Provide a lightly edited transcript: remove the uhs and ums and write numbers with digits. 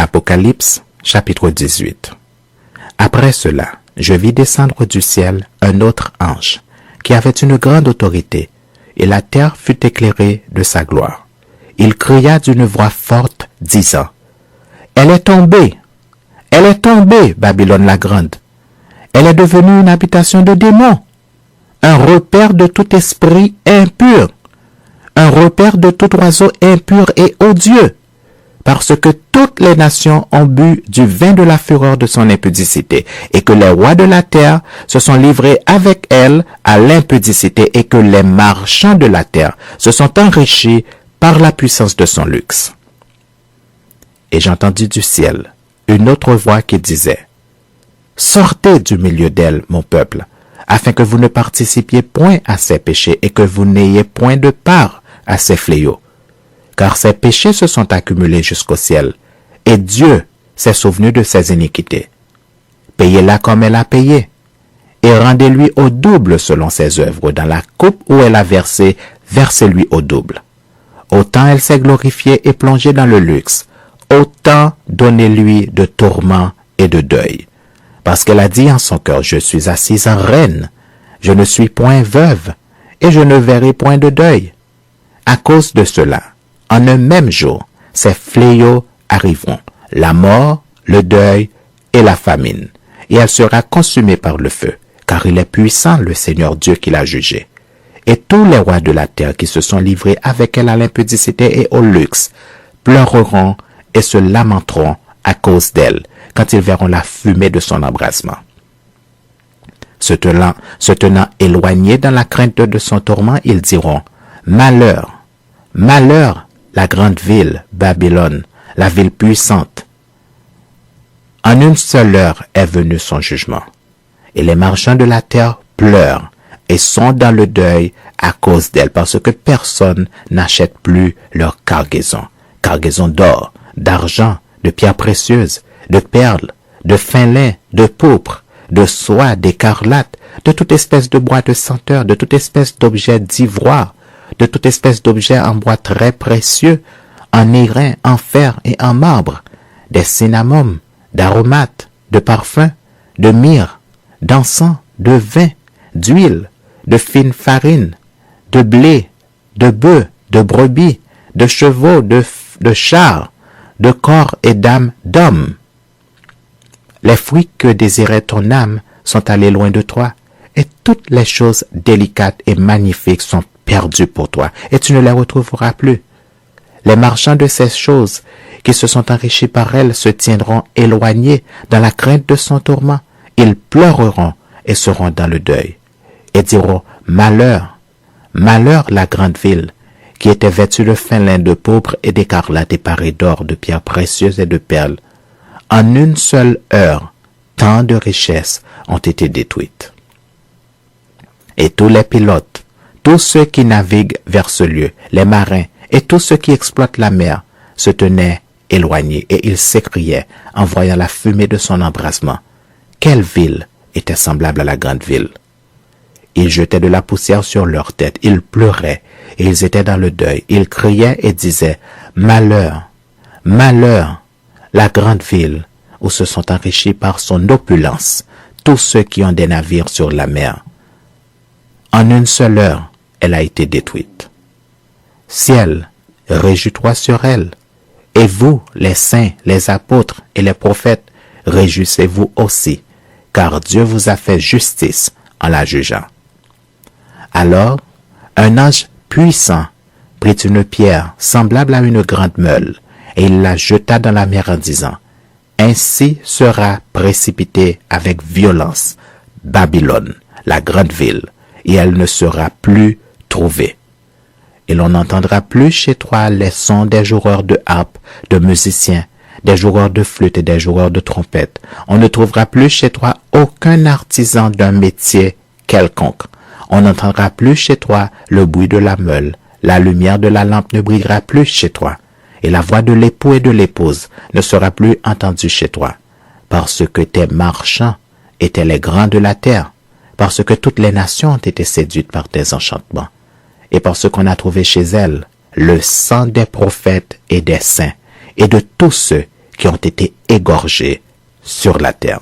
Apocalypse, chapitre 18. Après cela, je vis descendre du ciel un autre ange, qui avait une grande autorité, et la terre fut éclairée de sa gloire. Il cria d'une voix forte, disant, « Elle est tombée, Babylone la grande. Elle est devenue une habitation de démons, un repère de tout esprit impur, un repère de tout oiseau impur et odieux, parce que toutes les nations ont bu du vin de la fureur de son impudicité, et que les rois de la terre se sont livrés avec elle à l'impudicité, et que les marchands de la terre se sont enrichis par la puissance de son luxe. » Et j'entendis du ciel une autre voix qui disait, « Sortez du milieu d'elle, mon peuple, afin que vous ne participiez point à ses péchés et que vous n'ayez point de part à ses fléaux. Car ses péchés se sont accumulés jusqu'au ciel, et Dieu s'est souvenu de ses iniquités. Payez-la comme elle a payé, et rendez-lui au double selon ses œuvres. Dans la coupe où elle a versé, versez-lui au double. Autant elle s'est glorifiée et plongée dans le luxe, autant donnez-lui de tourments et de deuil. Parce qu'elle a dit en son cœur, je suis assise en reine, je ne suis point veuve, et je ne verrai point de deuil. À cause de cela, en un même jour, ces fléaux arriveront, la mort, le deuil et la famine, et elle sera consumée par le feu, car il est puissant le Seigneur Dieu qui l'a jugée. Et tous les rois de la terre qui se sont livrés avec elle à l'impudicité et au luxe, pleureront et se lamenteront à cause d'elle, quand ils verront la fumée de son embrasement. Se tenant éloignés dans la crainte de son tourment, ils diront, « Malheur, malheur, la grande ville, Babylone, la ville puissante. En une seule heure est venu son jugement. Et les marchands de la terre pleurent et sont dans le deuil à cause d'elle, parce que personne n'achète plus leur cargaison d'or, d'argent, de pierres précieuses, de perles, de fin lin, de pourpre, de soie, d'écarlate, de toute espèce de bois de senteur, de toute espèce d'objet d'ivoire, de toute espèce d'objet en bois très précieux, en airain, en fer et en marbre, des cinnamomums, d'aromates, de parfums, de myrrhe, d'encens, de vin, d'huile, de fine farine, de blé, de bœufs, de brebis, de chevaux, de chars, de corps et d'âmes d'hommes. Les fruits que désirait ton âme sont allés loin de toi, et toutes les choses délicates et magnifiques sont perdues pour toi, et tu ne les retrouveras plus. Les marchands de ces choses qui se sont enrichis par elles se tiendront éloignés dans la crainte de son tourment. Ils pleureront et seront dans le deuil, et diront, « Malheur, malheur la grande ville, qui était vêtue de fin lin, de pourpre et d'écarlate et parée d'or, de pierres précieuses et de perles. En une seule heure, tant de richesses ont été détruites. » Et tous les pilotes, tous ceux qui naviguent vers ce lieu, les marins et tous ceux qui exploitent la mer, se tenaient éloignés, et ils s'écriaient en voyant la fumée de son embrasement. Quelle ville était semblable à la grande ville? Ils jetaient de la poussière sur leurs têtes, ils pleuraient, et ils étaient dans le deuil. Ils criaient et disaient, « Malheur, malheur, la grande ville, où se sont enrichis par son opulence tous ceux qui ont des navires sur la mer. En une seule heure, elle a été détruite. Ciel, réjouis-toi sur elle. Et vous, les saints, les apôtres et les prophètes, réjouissez-vous aussi, car Dieu vous a fait justice en la jugeant. » Alors, un ange puissant prit une pierre semblable à une grande meule, et il la jeta dans la mer en disant, « Ainsi sera précipitée avec violence Babylone, la grande ville, et elle ne sera plus trouvée. Et l'on n'entendra plus chez toi les sons des joueurs de harpe, de musiciens, des joueurs de flûte et des joueurs de trompette. On ne trouvera plus chez toi aucun artisan d'un métier quelconque. On n'entendra plus chez toi le bruit de la meule. La lumière de la lampe ne brillera plus chez toi. Et la voix de l'époux et de l'épouse ne sera plus entendue chez toi. Parce que tes marchands étaient les grands de la terre. Parce que toutes les nations ont été séduites par tes enchantements. Et parce qu'on a trouvé chez elles le sang des prophètes et des saints, et de tous ceux qui ont été égorgés sur la terre.